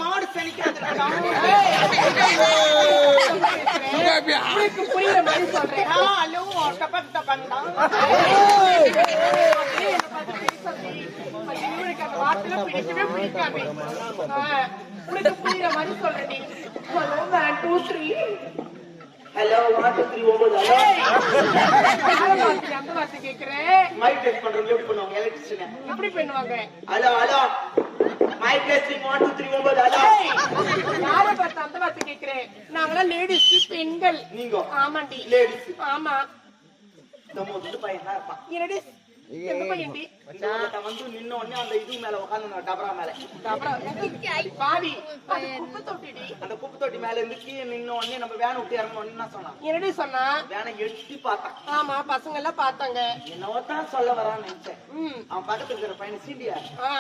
மாடு சனிக்காதுடா. புரியுற மாதிரி சொல்றேன். ஹலோ டபக் டபக்டா. அந்த வார்த்தையில பிடிக்கவே பிடிக்காது. உனக்கு புரியுற மாதிரி சொல்றேன். ஹலோ 1 2 3. Hello 1 2 3 9 hello. அந்த வார்த்தை கேக்குறேன். மைக் டெஸ்ட் பண்றவங்க எப்படி பண்ணுவாங்க? எலக்ட்ரிஷியன் எப்படி பண்ணுவாங்க? Hello hello mic testing 1 2 3 9 hello. யாரை பார்த்து அந்த வார்த்தை கேக்குறேன்? நாங்களாம் லேடிஸ், பெண்கள். நீங்க ஆமாண்டி. லேடிஸ். ஆமா. நம்ம வந்து பையன் தான் இருப்பான். என்னடி? எந்த பையன்டி? நான் வந்து நின்ன உடனே அந்த இது மேல உட்கார்ந்து டபரா மேல. பாவி. அது குப்பை தொட்டிடி. அந்த குப்பை தொட்டி மேல இருந்து கீழே நின்ன உடனே நம்ம வேனை விட்டு இறங்கணும் என்ன சொன்னான்? என்னடி சொன்னா? வேனை எட்டி பார்த்தான். ஆமா, பசங்க எல்லாம் பார்த்தாங்க. என்னவோ தான் சொல்ல வரான்னு நினைச்சேன். அவன் பக்கத்துல இருக்கிற பையனை சீண்டியா ஆ